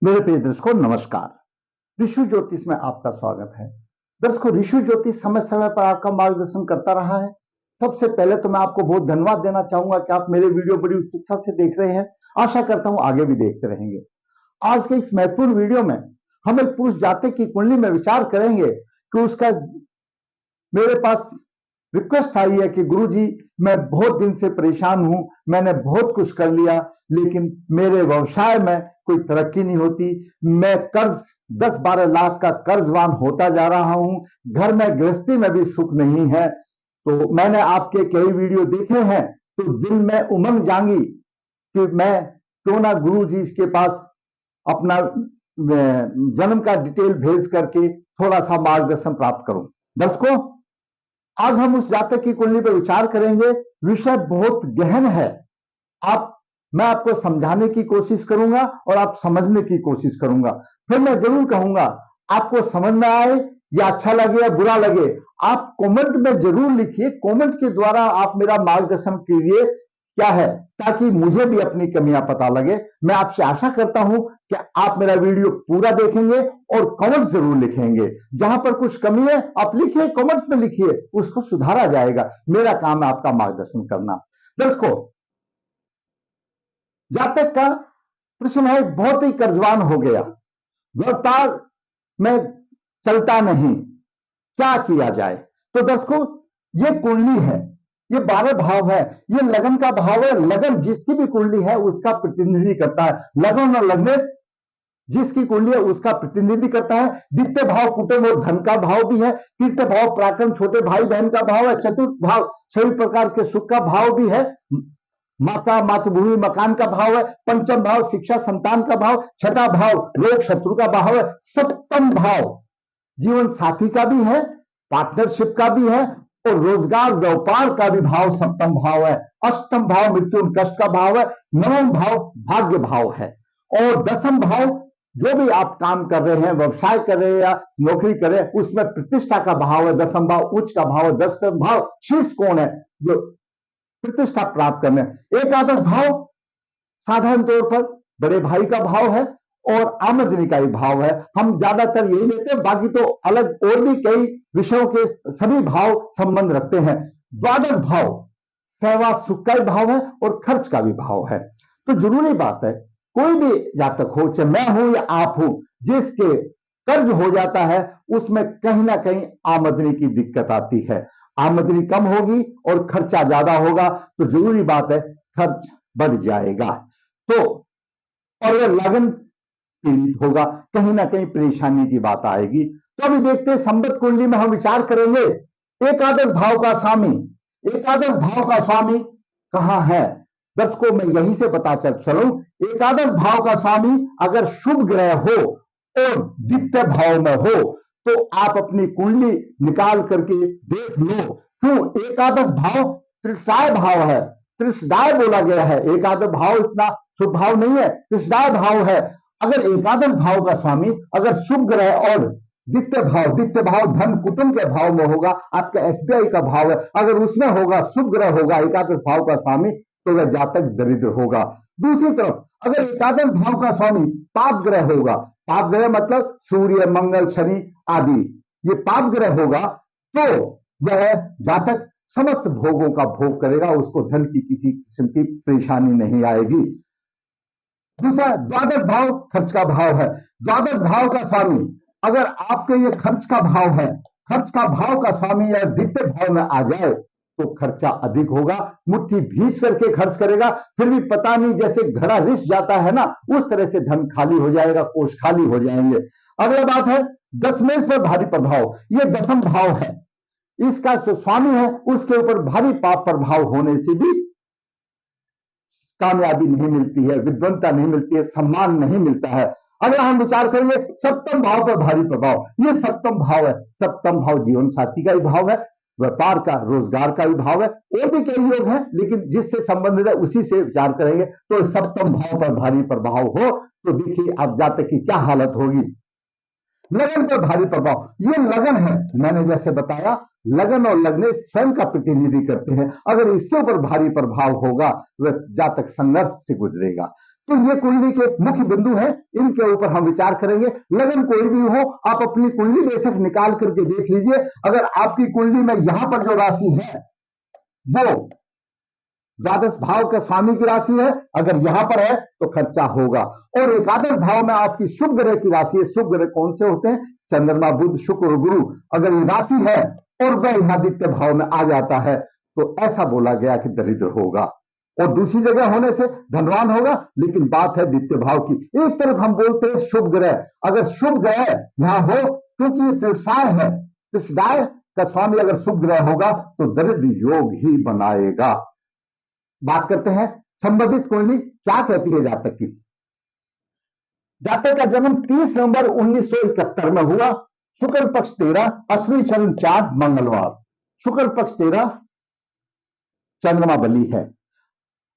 मेरे प्रिय दर्शकों नमस्कार। ऋषि ज्योतिष में आपका स्वागत है। दर्शकों, ऋषि ज्योतिष समय समय पर आपका मार्गदर्शन करता रहा है। सबसे पहले तो मैं आपको बहुत धन्यवाद देना चाहूंगा कि आप मेरे वीडियो बड़ी उत्सुकता से देख रहे हैं। आशा करता हूं आगे भी देखते रहेंगे। आज के इस महत्वपूर्ण वीडियो में हम एक पुरुष जातक की कुंडली में विचार करेंगे कि उसका मेरे पास रिक्वेस्ट आई है कि गुरुजी, मैं बहुत दिन से परेशान हूं, मैंने बहुत कुछ कर लिया, लेकिन मेरे व्यवसाय में कोई तरक्की नहीं होती। मैं कर्ज 10-12 लाख का कर्जवान होता जा रहा हूं। घर में गृहस्थी में भी सुख नहीं है। तो मैंने आपके कई वीडियो देखे हैं, तो दिल में उमंग जागी कि मैं क्यों ना गुरुजी के पास अपना जन्म का डिटेल भेज करके थोड़ा सा मार्गदर्शन प्राप्त करूं। दर्शकों, आज हम उस जातक की कुंडली पर विचार करेंगे। विषय बहुत गहन है। मैं आपको समझाने की कोशिश करूंगा और आप समझने की कोशिश करूंगा। फिर मैं जरूर कहूंगा, आपको समझ में आए या अच्छा लगे या बुरा लगे, आप कमेंट में जरूर लिखिए। कमेंट के द्वारा आप मेरा मार्गदर्शन कीजिए, क्या है, ताकि मुझे भी अपनी कमियां पता लगे। मैं आपसे आशा करता हूं कि आप मेरा वीडियो पूरा देखेंगे और कमेंट जरूर लिखेंगे। जहां पर कुछ कमी है आप लिखिए, कमेंट्स में लिखिए, उसको सुधारा जाएगा। मेरा काम है आपका मार्गदर्शन करना। दर्शकों, जातक का प्रश्न है, बहुत ही कर्जवान हो गया, व्यापार में चलता नहीं, क्या किया जाए। तो दर्शकों, ये कुंडली है, ये 12 भाव है, ये लगन का भाव है। लगन जिसकी भी कुंडली है उसका प्रतिनिधि करता है। लगन और लग्नेश जिसकी कुंडली है उसका प्रतिनिधि करता है। द्वितीय भाव कुटुंब और धन का भाव भी है। तृतीय भाव पराक्रम, छोटे भाई बहन का भाव है। चतुर्थ भाव सभी प्रकार के सुख का भाव भी है। माता, मातृभूमि, मकान का भाव है। पंचम भाव शिक्षा, संतान का भाव। छठा भाव रोग, शत्रु का भाव है। सप्तम भाव जीवन साथी का भी है, पार्टनरशिप का भी है और रोजगार व्यापार का भी भाव सप्तम भाव है। अष्टम भाव मृत्यु कष्ट का भाव है। नवम भाव भाग्य भाव है। और दसम भाव जो भी आप काम कर रहे हैं, व्यवसाय कर रहे हैं या नौकरी कर रहे हैं, उसमें प्रतिष्ठा का भाव है। दसम भाव उच्च का भाव है। दसम भाव शीर्ष कौन है, जो प्रतिष्ठा प्राप्त करने। एकादश भाव साधारण तौर पर बड़े भाई का भाव है और आमदनी का ही भाव है। हम ज्यादातर यही लेते हैं, बाकी तो अलग और भी कई विषयों के सभी भाव संबंध रखते हैं। द्वादश भाव सेवा सुख का भी भाव है और खर्च का भी भाव है। तो जरूरी बात है, कोई भी जातक हो, चाहे मैं हूं या आप हो, जिसके कर्ज हो जाता है उसमें कहीं ना कहीं आमदनी की दिक्कत आती है। आमदनी कम होगी और खर्चा ज्यादा होगा, तो जरूरी बात है खर्च बढ़ जाएगा। तो और वह लगन पीड़ित होगा, कहीं ना कहीं परेशानी की बात आएगी। तो अभी देखते हैं, संबत कुंडली में हम विचार करेंगे एकादश भाव का स्वामी। एकादश भाव का स्वामी कहां है? दर्शकों, मैं यहीं से पता चलूं, एकादश भाव का स्वामी अगर शुभ ग्रह हो और द्वितीय भाव में हो तो आप अपनी कुंडली निकाल करके देख लो। क्यों? एकादश भाव त्रिशाय भाव है, त्रिशदाय बोला गया है। एकादश भाव इतना शुभ भाव नहीं है, त्रिशदाय भाव है। अगर एकादश भाव का स्वामी अगर शुभ ग्रह और द्वितीय भाव धन कुटुंब के भाव में होगा, आपका एसबीआई का भाव है, अगर उसमें होगा शुभ ग्रह होगा एकादश भाव का स्वामी, तो वह जातक दरिद्र होगा। दूसरी तरफ अगर एकादश भाव का स्वामी पाप ग्रह होगा, पाप ग्रह मतलब सूर्य, मंगल, शनि आदि, ये पाप ग्रह होगा, तो वह जातक समस्त भोगों का भोग करेगा, उसको धन की किसी किस्म की परेशानी नहीं आएगी। दूसरा द्वादश भाव खर्च का भाव है। द्वादश भाव का स्वामी अगर आपके ये खर्च का भाव है, खर्च का भाव का स्वामी या द्वितीय भाव में आ जाए तो खर्चा अधिक होगा। मुट्ठी भींच करके खर्च करेगा, फिर भी पता नहीं, जैसे घड़ा रिस जाता है ना, उस तरह से धन खाली हो जाएगा, कोष खाली हो जाएंगे। अगला बात है दशमेश पर भारी प्रभाव। ये दसम भाव है, इसका जो स्वामी है उसके ऊपर भारी पाप प्रभाव होने से भी कामयाबी नहीं मिलती है, विद्वत्ता नहीं मिलती है, सम्मान नहीं मिलता है। अगर हम विचार करेंगे सप्तम भाव पर भारी प्रभाव, ये सप्तम भाव है। सप्तम भाव जीवन साथी का भी भाव है, व्यापार का, रोजगार का भी भाव है, और भी कई योग हैं, लेकिन जिससे संबंधित है उसी से विचार करेंगे। तो सप्तम भाव पर भारी प्रभाव हो तो देखिए आप जातक की क्या हालत होगी। लगन पर भारी प्रभाव, ये लगन है, मैंने जैसे बताया लगन और लगने स्वयं का प्रतिनिधि करते हैं। अगर इसके ऊपर भारी प्रभाव होगा वह जातक संघर्ष से गुजरेगा। तो ये कुंडली के मुख्य बिंदु हैं, इनके ऊपर हम विचार करेंगे। लगन कोई भी हो, आप अपनी कुंडली बेशक निकाल करके देख लीजिए। अगर आपकी कुंडली में यहां पर जो राशि है वो द्वादश भाव के स्वामी की राशि है, अगर यहां पर है तो खर्चा होगा। और एकादश भाव में आपकी शुभ ग्रह की राशि है। शुभ ग्रह कौन से होते हैं? चंद्रमा, बुध, शुक्र और गुरु। अगर ये राशि है और वह यहां द्वितीय भाव में आ जाता है तो ऐसा बोला गया कि दरिद्र होगा, और दूसरी जगह होने से धनवान होगा। लेकिन बात है द्वितीय भाव की। एक तरफ हम बोलते हैं शुभ ग्रह, अगर शुभ ग्रह यहां हो, क्योंकि ये त्रिसाय है, त्रिसाय का स्वामी अगर शुभ ग्रह होगा तो दरिद्र योग ही बनाएगा। बात करते हैं संबंधित कुंडली क्या कहती है जातक की। जातक का जन्म 30 नवंबर 1971 में हुआ। शुक्ल पक्ष 13, अश्विनी चरण 4, मंगलवार। शुक्ल पक्ष 13 चंद्रमा बली है।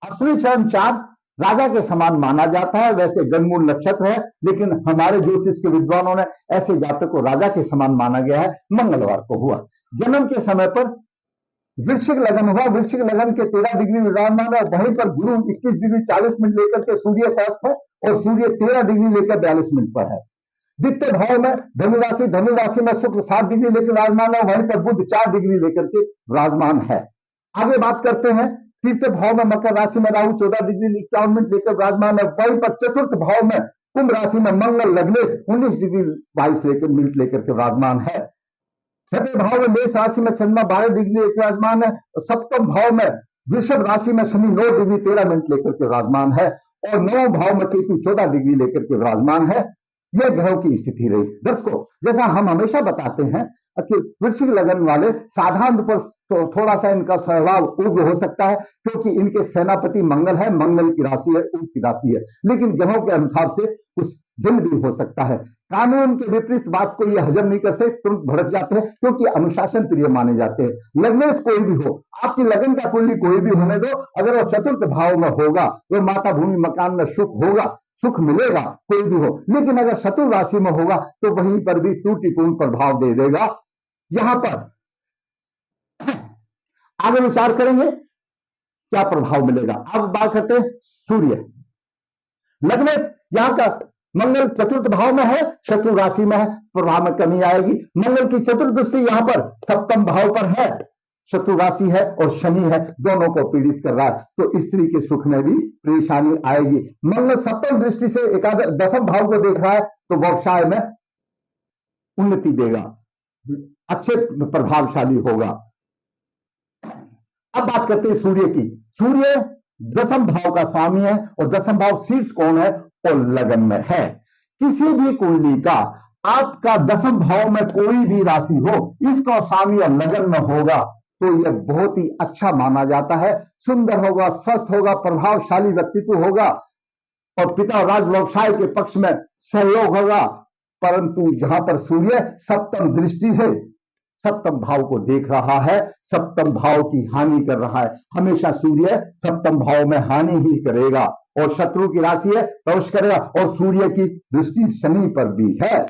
अश्विनी चरण 4 राजा के समान माना जाता है। वैसे गणमूल नक्षत्र है, लेकिन हमारे ज्योतिष के विद्वानों ने ऐसे जातक को राजा के समान माना गया है। मंगलवार को हुआ। जन्म के समय पर वृश्चिक लगन हुआ। वृश्चिक लगन के 13 डिग्री विराजमान है। वहीं पर गुरु 21 डिग्री 40 मिनट लेकर के सूर्य से अस्त है, और सूर्य 13 डिग्री लेकर 42 मिनट पर है। द्वितीय भाव में धनुराशि, धनुराशि में शुक्र 7 डिग्री लेकर विराजमान है। वहीं पर बुध 4 डिग्री लेकर के विराजमान है। आगे बात करते हैं तृतीय भाव में मकर राशि में राहु 14 डिग्री 51 मिनट लेकर विराजमान है। वहीं पर चतुर्थ भाव में कुंभ राशि में मंगल लग्नेश 19 डिग्री 22 मिनट लेकर के विराजमान है। छठे भाव में मेष राशि में चंद्रमा 12 डिग्री विराजमान है। सप्तम भाव में वृषभ राशि में शनि 9 डिग्री 13 मिनट लेकर के विराजमान है, और नौ भाव में केतु 14 डिग्री लेकर के विराजमान है। यह ग्रहों की स्थिति रही। दर्शकों, जैसा हम हमेशा बताते हैं कि वृश्चिक लगन वाले साधारण रूप तो थोड़ा सा इनका स्वभाव उग्र हो सकता है, क्योंकि इनके सेनापति मंगल है, मंगल की राशि है, उग्र की राशि है। लेकिन ग्रहों के अनुसार से कुछ भिन्न भी हो सकता है। कानून के विपरीत बात को ये हजम नहीं कर सकते, तुरंत भड़क जाते हैं, क्योंकि अनुशासन प्रिय माने जाते हैं। लग्नेश कोई भी हो, आपकी लगन का कुंडली कोई भी होने दो, अगर वो चतुर्थ भाव में होगा, वो माता भूमि मकान में सुख होगा, सुख मिलेगा, कोई भी हो। लेकिन अगर शत्रु राशि में होगा तो वहीं पर भी त्रुटिपूर्ण प्रभाव दे देगा। यहां पर आगे विचार करेंगे क्या प्रभाव मिलेगा। अब बात करते हैं सूर्य। लग्नेश यहां का मंगल चतुर्थ भाव में है, शत्रु राशि में है, प्रभाव में कमी आएगी। मंगल की चतुर्थ दृष्टि यहां पर सप्तम भाव पर है, शत्रु राशि है और शनि है, दोनों को पीड़ित कर रहा है, तो स्त्री के सुख में भी परेशानी आएगी। मंगल सप्तम दृष्टि से एकादश दसम भाव को देख रहा है, तो व्यवसाय में उन्नति देगा, अच्छे प्रभावशाली होगा। अब बात करते हैं सूर्य की। सूर्य दसम भाव का स्वामी है, और दसम भाव शीर्ष कौन है? और लगन में है। किसी भी कुंडली का आपका दसम भाव में कोई भी राशि हो, इसका स्वामी और लगन में होगा तो यह बहुत ही अच्छा माना जाता है। सुंदर होगा, स्वस्थ होगा, प्रभावशाली व्यक्तित्व होगा, और पिता और राज व्यवसाय के पक्ष में सहयोग होगा। परंतु जहां पर सूर्य सप्तम दृष्टि से सप्तम भाव को देख रहा है, सप्तम भाव की हानि कर रहा है। हमेशा सूर्य सप्तम भाव में हानि ही करेगा, और शत्रु की राशि है प्रवेश करेगा, और सूर्य की दृष्टि शनि पर भी है।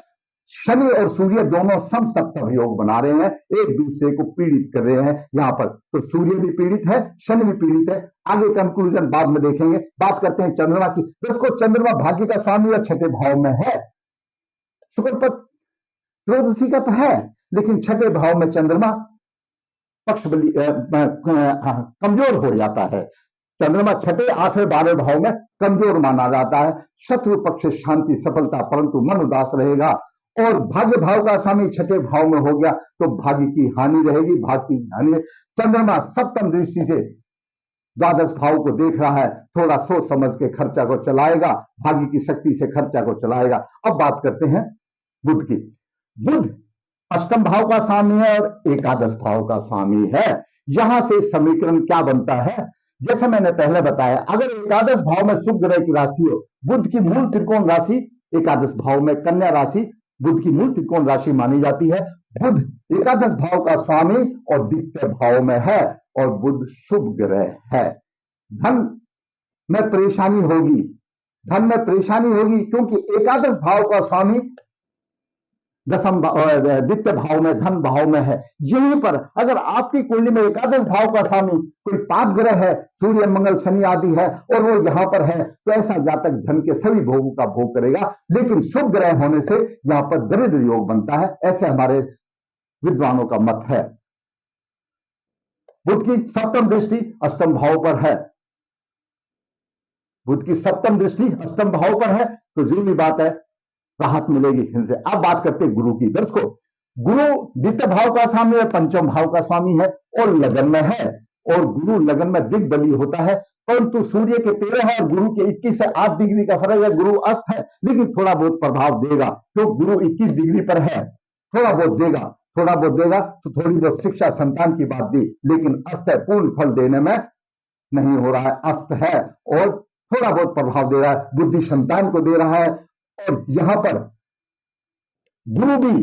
शनि और सूर्य दोनों सम सप्तम योग बना रहे हैं, एक दूसरे को पीड़ित कर रहे हैं यहां पर। तो सूर्य भी पीड़ित है, शनि भी पीड़ित है। आगे कंक्लूजन बाद में देखेंगे। बात करते हैं चंद्रमा की। दोस्तों, चंद्रमा भाग्य का स्वामी और छठे भाव में है। शुक्र पर त्रयोदशी का तो है, लेकिन छठे भाव में चंद्रमा पक्ष बली कमजोर हो जाता है। चंद्रमा छठे, आठवें, 12वें भाव में कमजोर माना जाता है। शत्रु पक्ष शांति सफलता, परंतु मन उदास रहेगा। और भाग्य भाव का स्वामी छठे भाव में हो गया तो भाग्य की हानि रहेगी, भाग्य की हानि। चंद्रमा सप्तम दृष्टि से द्वादश भाव को देख रहा है, थोड़ा सोच समझ के खर्चा को चलाएगा, भाग्य की शक्ति से खर्चा को चलाएगा। अब बात करते हैं बुध की। बुध अष्टम भाव का स्वामी है और एकादश भाव का स्वामी है। यहां से समीकरण क्या बनता है? जैसे मैंने पहले बताया, अगर एकादश भाव में शुभ ग्रह की राशि हो, बुध की मूल त्रिकोण राशि एकादश भाव में कन्या राशि बुध की मूल त्रिकोण राशि मानी जाती है। बुध एकादश भाव का स्वामी और द्वितीय भाव में है, और बुध शुभ ग्रह है। धन में परेशानी होगी, धन में परेशानी होगी, क्योंकि एकादश भाव का स्वामी द्वितीय भाव में, धन भाव में है। यहीं पर अगर आपकी कुंडली में एकादश भाव का स्वामी कोई पाप ग्रह है, सूर्य मंगल शनि आदि है, और वो यहां पर है, तो ऐसा जातक धन के सभी भोगों का भोग करेगा। लेकिन शुभ ग्रह होने से यहां पर दरिद्र योग बनता है, ऐसे हमारे विद्वानों का मत है। बुध की सप्तम दृष्टि अष्टम भाव पर है, बुध की सप्तम दृष्टि अष्टम भाव पर है, तो जरूरी बात है राहत मिलेगी इनसे। अब बात करते हैं गुरु की। दर्शकों, गुरु द्वितीय भाव का स्वामी है, पंचम भाव का स्वामी है और लगन में है, और गुरु लगन में दिग्बली होता है। परंतु सूर्य के 13 है और गुरु के 21 से 8 डिग्री का फर्क है। गुरु अस्त है, लेकिन थोड़ा बहुत प्रभाव देगा, तो गुरु 21 डिग्री पर है, थोड़ा बहुत देगा, थोड़ा बहुत देगा। तो थोड़ी बहुत शिक्षा संतान की बात दी, लेकिन अस्त है, पूर्ण फल देने में नहीं हो रहा है। अस्त है और थोड़ा बहुत प्रभाव दे रहा है, बुद्धि संतान को दे रहा है। और यहां पर गुरु भी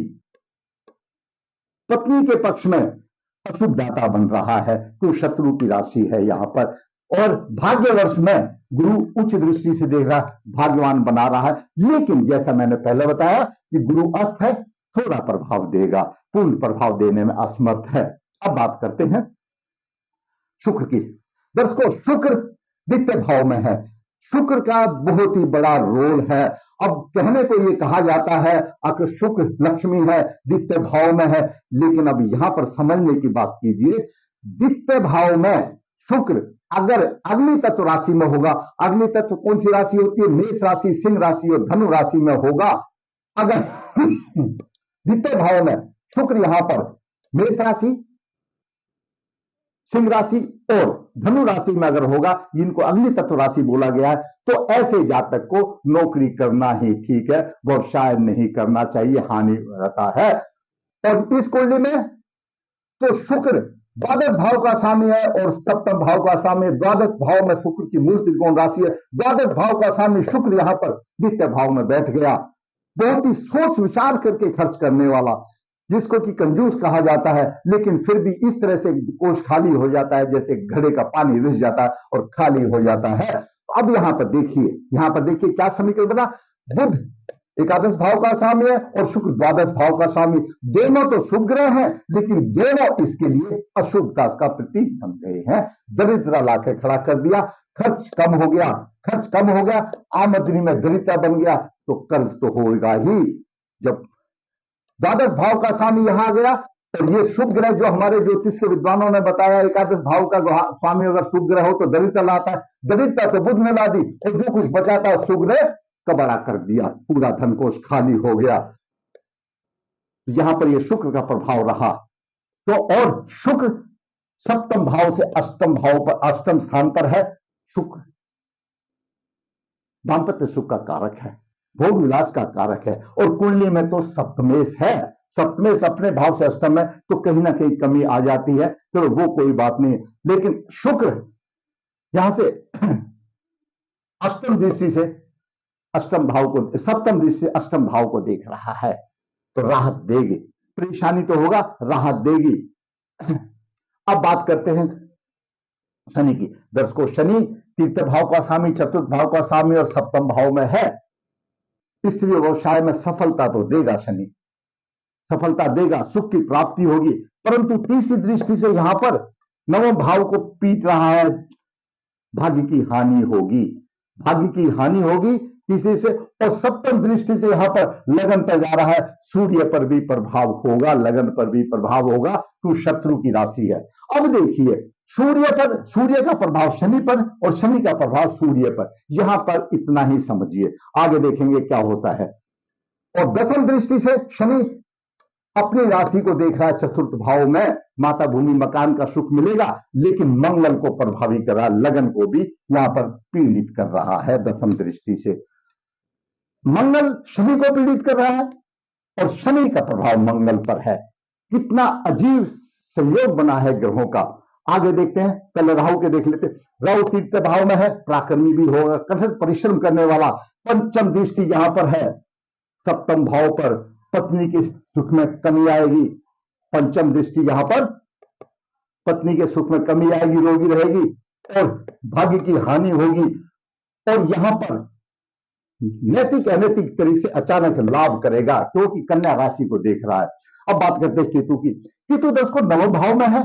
पत्नी के पक्ष में अशुभदाता बन रहा है, तो शत्रु की राशि है यहां पर। और भाग्य वर्ष में गुरु उच्च दृष्टि से देख रहा, भाग्यवान बना रहा है। लेकिन जैसा मैंने पहले बताया कि गुरु अस्त है, थोड़ा प्रभाव देगा, पूर्ण प्रभाव देने में असमर्थ है। अब बात करते हैं शुक्र की। दर्शकों, शुक्र द्वितीय भाव में है, शुक्र का बहुत ही बड़ा रोल है। अब कहने को ये कहा जाता है अगर शुक्र लक्ष्मी है, द्वितीय भाव में है, लेकिन अब यहां पर समझने की बात कीजिए। द्वितीय भाव में शुक्र अगर अग्नि तत्व राशि में होगा, अग्नि तत्व कौन सी राशि होती है? मेष राशि, सिंह राशि और धनु राशि में होगा। अगर द्वितीय भाव में शुक्र यहां पर मेष राशि, सिंह राशि और धनु राशि में अगर होगा, जिनको अग्नि तत्व राशि बोला गया है, तो ऐसे जातक को नौकरी करना ही ठीक है, वो शायद नहीं करना चाहिए, हानि रहता है। और इस कुंडली में तो शुक्र द्वादश भाव का स्वामी है और सप्तम भाव का स्वामी। द्वादश भाव में शुक्र की मूल त्रिकोण राशि है, द्वादश भाव का स्वामी शुक्र यहां पर द्वितीय भाव में बैठ गया। बहुत ही सोच विचार करके खर्च करने वाला, जिसको कि कंजूस कहा जाता है, लेकिन फिर भी इस तरह से कोष खाली हो जाता है जैसे घड़े का पानी रिस जाता है और खाली हो जाता है। अब यहां पर देखिए क्या समीकरण बना। बुध एकादश भाव का स्वामी है और शुक्र द्वादश भाव का स्वामी। दोनों तो शुभ ग्रह हैं, लेकिन दोनों इसके लिए अशुभता का प्रतीक बन गए हैं। दरिद्र लाके खड़ा कर दिया, खर्च कम हो गया, आमदनी में दरिद्रता बन गया, तो कर्ज तो होगा ही। जब द्वादश भाव का स्वामी यहां आ गया, और ये शुभ ग्रह जो हमारे ज्योतिष के विद्वानों ने बताया, एकादश भाव का स्वामी अगर शुभ ग्रह हो तो दरिद्रता लाता है, दरिद्रता तो बुध ने ला दी, और जो कुछ बचा था शुभ ग्रह कबड़ा कर दिया, पूरा धन कोष खाली हो गया। यहां पर ये शुक्र का प्रभाव रहा। तो और शुक्र सप्तम भाव से अष्टम भाव पर, अष्टम स्थान पर है। शुक्र दाम्पत्य सुख का कारक है, भोग विलास का कारक है, और कुंडली में तो सप्तमेश है, सप्तमेश अपने भाव से अष्टम में, तो कहीं ना कहीं कमी आ जाती है। चलो वो कोई बात नहीं, लेकिन शुक्र यहां से अष्टम दृष्टि से अष्टम भाव को, सप्तम दृष्टि से अष्टम भाव को देख रहा है, तो राहत देगी। परेशानी तो होगा, राहत देगी। अब बात करते हैं शनि की। दर्शकों, शनि तृतीय भाव का स्वामी, चतुर्थ भाव का स्वामी और सप्तम भाव में है। स्त्री व्यवसाय में सफलता तो देगा, शनि सफलता देगा, सुख की प्राप्ति होगी, परंतु तीसरी दृष्टि से यहां पर नवम भाव को पीट रहा है, भाग्य की हानि होगी तीसरी से। और सप्तम दृष्टि से यहां पर लगन पर जा रहा है, सूर्य पर भी प्रभाव होगा, लगन पर भी प्रभाव होगा, तो शत्रु की राशि है। अब देखिए, सूर्य का प्रभाव शनि पर और शनि का प्रभाव सूर्य पर, यहां पर इतना ही समझिए, आगे देखेंगे क्या होता है। और दसम दृष्टि से शनि अपनी राशि को देख रहा है, चतुर्थ भाव में माता भूमि मकान का सुख मिलेगा, लेकिन मंगल को प्रभावित कर रहा है, लगन को भी यहां पर पीड़ित कर रहा है। दसम दृष्टि से मंगल शनि को पीड़ित कर रहा है और शनि का प्रभाव मंगल पर है। कितना अजीब संयोग बना है ग्रहों का। आगे देखते हैं, पहले राहु के देख लेते। राहु तृतीय भाव में है, पराक्रमी भी होगा, कठिन परिश्रम करने वाला। पंचम दृष्टि यहां पर है, सप्तम भाव पर, पत्नी के सुख में कमी आएगी। पंचम दृष्टि यहां पर पत्नी के सुख में कमी आएगी, रोगी रहेगी और भाग्य की हानि होगी। और यहां पर नैतिक अनैतिक तरीके से अचानक लाभ करेगा, क्योंकि कन्या राशि को देख रहा है। अब बात करते हैं केतु की। केतु दर्शकों नवम भाव में है,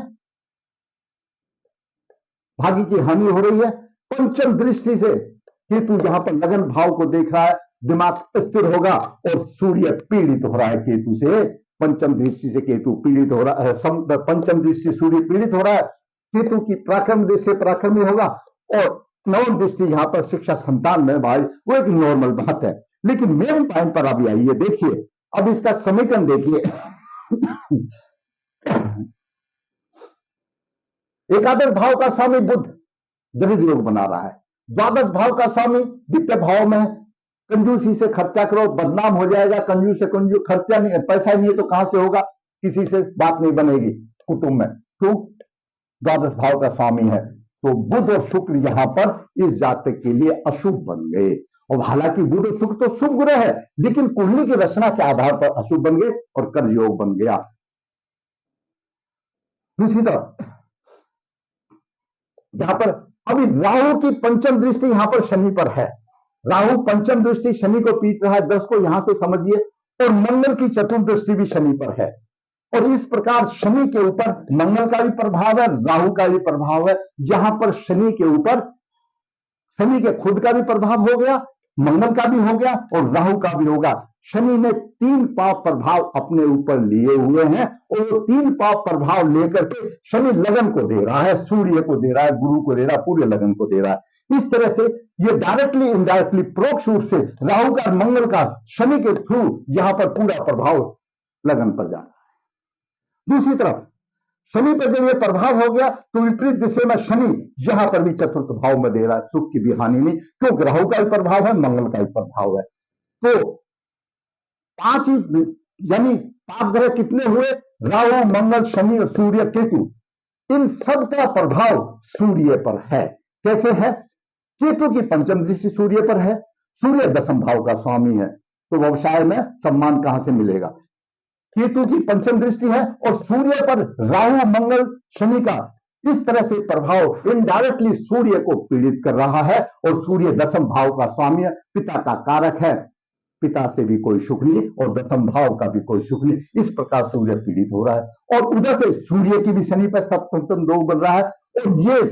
भाग्य की हानि हो रही है। पंचम दृष्टि से केतु यहां पर लगन भाव को देख रहा है, दिमाग स्थिर होगा और सूर्य पीड़ित हो रहा है केतु से। पंचम दृष्टि से केतु पीड़ित हो रहा है, पंचम दृष्टि सूर्य पीड़ित हो रहा है। केतु की पराक्रम दृष्टि से पराक्रमी होगा, और नवम दृष्टि यहां पर शिक्षा संतान में भाई वो एक नॉर्मल बात है। लेकिन मेन पॉइंट पर अभी आइए, देखिए अब इसका समीकरण देखिए। एकादश भाव का स्वामी बुध दरिद्र योग बना रहा है, द्वादश भाव का स्वामी द्वितीय भाव में, कंजूसी से खर्चा करो बदनाम हो जाएगा, कंजूस से कंजूस खर्चा नहीं, पैसा नहीं है तो कहां से होगा, किसी से बात नहीं बनेगी कुटुंब में, क्यों, द्वादश भाव का स्वामी है। तो बुध और शुक्र यहां पर इस जातक के लिए अशुभ बन गए। और हालांकि बुध और शुक्र तो शुभ ग्रह है, लेकिन कुंडली की रचना के आधार पर अशुभ बन गए और कर्ज योग बन गया। दूसरी तरफ यहां पर अभी राहु की पंचम दृष्टि यहां पर शनि पर है, राहु पंचम दृष्टि शनि को पीट रहा है, 10 को यहां से समझिए। और मंगल की चतुर्थ दृष्टि भी शनि पर है, और इस प्रकार शनि के ऊपर मंगल का भी प्रभाव है, राहु का भी प्रभाव है। यहां पर शनि के ऊपर शनि के खुद का भी प्रभाव हो गया, मंगल का भी हो गया और राहु का भी होगा। शनि ने 3 पाप प्रभाव अपने ऊपर लिए हुए हैं, और वो 3 पाप प्रभाव लेकर के शनि लगन को दे रहा है, सूर्य को दे रहा है, गुरु को दे रहा है, पूरे लगन को दे रहा है। इस तरह से ये डायरेक्टली इनडायरेक्टली परोक्ष रूप से राहु का मंगल का शनि के थ्रू यहां पर पूरा प्रभाव लगन पर जा रहा है। दूसरी तरफ शनि पर जब यह प्रभाव हो गया तो विपरीत दिशा में शनि यहां पर भी चतुर्थ भाव में दे रहा है, सुख की भी हानि नहीं, क्योंकि राहु का भी प्रभाव है, मंगल का भी प्रभाव है। तो 5 ही यानी पाप ग्रह कितने हुए, राहु मंगल शनि और सूर्य केतु, इन सब का प्रभाव सूर्य पर है। कैसे है, केतु की पंचम दृष्टि सूर्य पर है, सूर्य दशम भाव का स्वामी है, तो व्यवसाय में सम्मान कहां से मिलेगा। केतु की पंचम दृष्टि है और सूर्य पर राहु मंगल शनि का इस तरह से प्रभाव इनडायरेक्टली सूर्य को पीड़ित कर रहा है, और सूर्य दशम भाव का स्वामी है, पिता का कारक है, पिता से भी कोई सुख नहीं और दशम भाव का भी कोई सुख नहीं। इस प्रकार सूर्य पीड़ित हो रहा है, और उधर से सूर्य की भी शनि पर सप्तम योग बन रहा है, और ये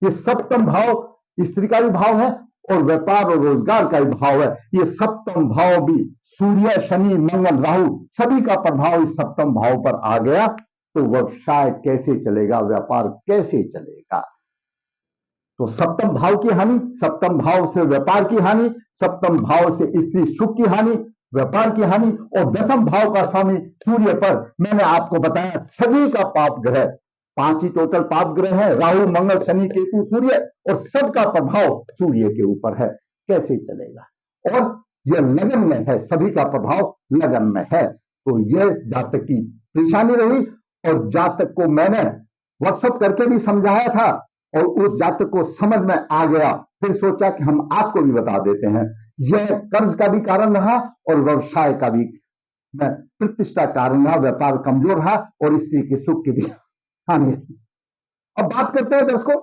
सप्तम भाव स्त्री का भी भाव है और व्यापार और रोजगार का भी भाव है। ये सप्तम भाव भी सूर्य शनि मंगल राहु सभी का प्रभाव इस सप्तम भाव पर आ गया, तो व्यवसाय कैसे चलेगा, व्यापार कैसे चलेगा। तो सप्तम भाव की हानि, सप्तम भाव से व्यापार की हानि, सप्तम भाव से स्त्री सुख की हानि, व्यापार की हानि, और दशम भाव का स्वामी सूर्य पर मैंने आपको बताया सभी का पाप ग्रह, 5 ही टोटल पाप ग्रह है, राहु मंगल शनि केतु सूर्य, और सबका प्रभाव सूर्य के ऊपर है, कैसे चलेगा। और यह लगन में है, सभी का प्रभाव लगन में है। तो यह जातक की परेशानी रही, और जातक को मैंने व्हाट्सएप करके भी समझाया था, और उस जातक को समझ में आ गया, फिर सोचा कि हम आपको भी बता देते हैं। यह कर्ज का भी कारण रहा और व्यवसाय का भी प्रतिष्ठा कारण रहा, व्यापार कमजोर रहा और स्त्री के सुख की भी हानि। अब बात करते हैं दर्शकों,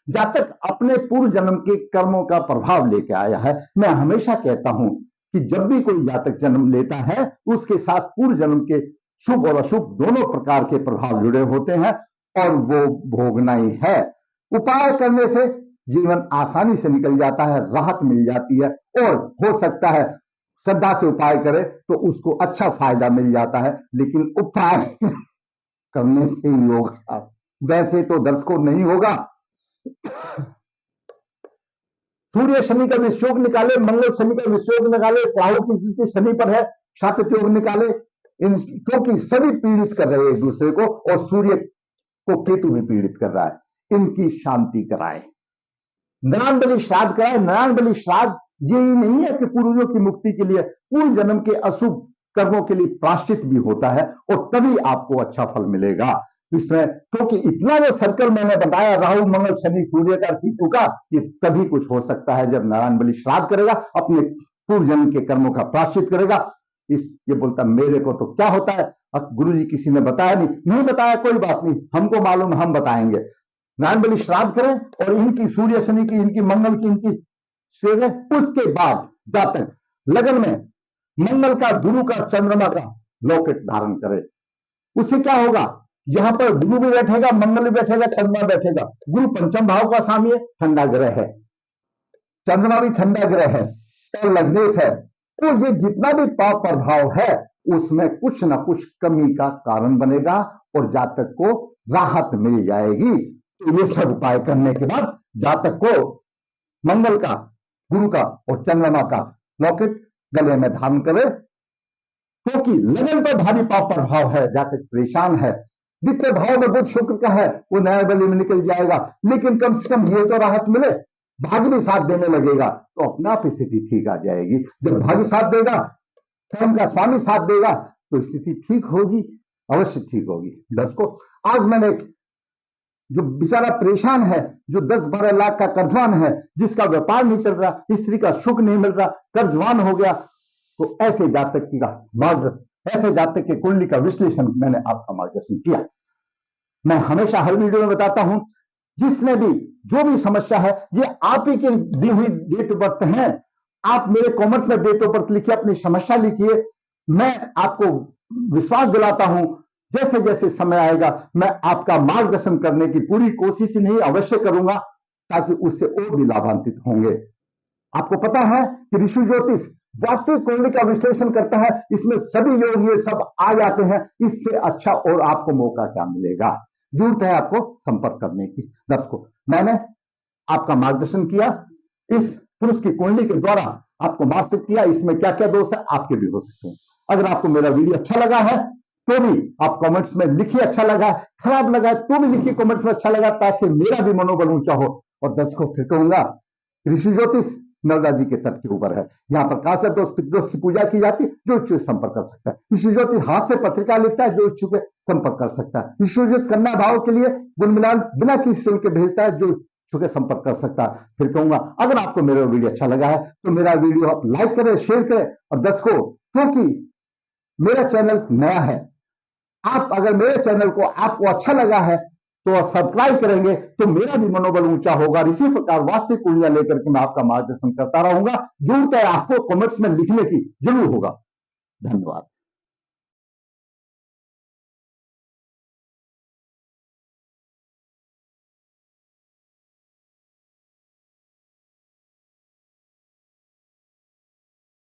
जातक अपने पूर्व जन्म के कर्मों का प्रभाव लेके आया है। मैं हमेशा कहता हूं कि जब भी कोई जातक जन्म लेता है उसके साथ पूर्व जन्म के शुभ और अशुभ दोनों प्रकार के प्रभाव जुड़े होते हैं, और वो भोगना ही है। उपाय करने से जीवन आसानी से निकल जाता है, राहत मिल जाती है, और हो सकता है श्रद्धा से उपाय करे तो उसको अच्छा फायदा मिल जाता है, लेकिन उपाय करने से ही होगा, वैसे तो दर्शकों नहीं होगा। सूर्य शनि का विषयोग निकाले, मंगल शनि का विषयोग निकाले, राहु की स्थिति शनि पर है, सातत्य योग निकाले, क्योंकि सभी पीड़ित कर रहे हैं एक दूसरे को, और सूर्य को केतु भी पीड़ित कर रहा है। इनकी शांति कराए, नारायण बलि श्राद्ध कराए। नारायण बलि श्राद्ध यही नहीं है कि पूर्वजों की मुक्ति के लिए, पूर्व जन्म के अशुभ कर्मों के लिए प्रायश्चित भी होता है, और तभी आपको अच्छा फल मिलेगा इसमें। क्योंकि इतना जो सर्कल मैंने बताया राहु मंगल शनि सूर्य का केतु का, ये तभी कुछ हो सकता है जब नारायण बलि श्राद्ध करेगा, अपने पूर्व जन्म के कर्मों का प्रायश्चित करेगा। ये बोलता मेरे को तो क्या होता है, गुरु जी किसी ने बताया नहीं बताया, कोई बात नहीं, हमको मालूम, हम बताएंगे। नारायण बलि श्राद्ध करें, और इनकी सूर्य शनि की, इनकी मंगल की, इनकी उसके बाद जातक लगन में मंगल का, गुरु का, चंद्रमा का लॉकेट धारण करे, उससे क्या होगा, यहां पर गुरु भी बैठेगा, मंगल भी बैठेगा, चंद्रमा बैठेगा। गुरु पंचम भाव का स्वामी है, ठंडा ग्रह है, चंद्रमा भी ठंडा ग्रह है और लग्नेश है, तो ये जितना भी पाप प्रभाव है उसमें कुछ ना कुछ कमी का कारण बनेगा और जातक को राहत मिल जाएगी। तो ये सब उपाय करने के बाद जातक को मंगल का, गुरु का और चंद्रमा का लॉकेट गले में धारण करे, क्योंकि लगन पर भारी पाप प्रभाव है, जातक परेशान है। जितने भाव में बुध शुक्र का है वो नया बलि में निकल जाएगा, लेकिन कम से कम ये तो राहत मिले, भाग्य भी साथ देने लगेगा तो अपने आप स्थिति ठीक आ जाएगी। जब भाग्य साथ देगा, धर्म का स्वामी साथ देगा तो स्थिति ठीक होगी, अवश्य ठीक होगी। दर्शकों, आज मैंने जो बेचारा परेशान है, जो 10-12 लाख का कर्जवान है, जिसका व्यापार नहीं चल रहा, स्त्री का सुख नहीं मिल रहा, कर्जवान हो गया, तो ऐसे जातक की मार्गदर्शन, ऐसे जातक के कुंडली का विश्लेषण मैंने आपका मार्गदर्शन किया। मैं हमेशा हर वीडियो में बताता हूं, जिसने भी जो भी समस्या है, ये आप ही की दी हुई डेट ऑफ बर्थ है, आप मेरे कमेंट्स में डेट ऑफ बर्थ लिखिए, अपनी समस्या लिखिए, मैं आपको विश्वास दिलाता हूं जैसे जैसे समय आएगा मैं आपका मार्गदर्शन करने की पूरी कोशिश नहीं अवश्य करूंगा, ताकि उससे और भी लाभान्वित होंगे। आपको पता है कि ऋषि ज्योतिष वास्तविक कुंडली का विश्लेषण करता है, इसमें सभी योग ये सब आ जाते हैं, इससे अच्छा और आपको मौका क्या मिलेगा। जरूरत है आपको संपर्क करने की। दर्शकों, मैंने आपका मार्गदर्शन किया, इस पुरुष की कुंडली के द्वारा आपको मार्गदर्शन किया, इसमें क्या क्या दोष है आपके भी हो सकते हैं। अगर आपको मेरा वीडियो अच्छा लगा है तो भी आप कमेंट्स में लिखिए अच्छा लगा, खराब लगा तो भी लिखिए कमेंट्स में अच्छा लगा, ताकि मेरा भी मनोबल ऊंचा हो। और दर्शकों, फिर कहूंगा, ऋषि ज्योतिष नर्मदा जी के तट के ऊपर है, यहाँ पर काचा दोष पितृदोष की पूजा की जाती है, जो इच्छुक संपर्क कर सकता है। ऋषि ज्योतिष हाथ से पत्रिका लिखता है, जो इच्छुक संपर्क कर सकता है। ऋषि ज्योतिष कन्या भाव के लिए गुण मिलान बिना किसी शुल्क के भेजता है, जो इच्छुक संपर्क कर सकता है। फिर कहूंगा, अगर आपको मेरा वीडियो अच्छा लगा है तो मेरा वीडियो आप लाइक करें, शेयर करें। और दर्शकों, क्योंकि मेरा चैनल नया है, आप अगर मेरे चैनल को आपको अच्छा लगा है तो सब्सक्राइब करेंगे तो मेरा भी मनोबल ऊंचा होगा। इसी प्रकार वास्तविक कुंडलियां लेकर के मैं आपका मार्गदर्शन करता रहूंगा। जरूरत है आपको कमेंट्स में लिखने की, जरूर होगा। धन्यवाद।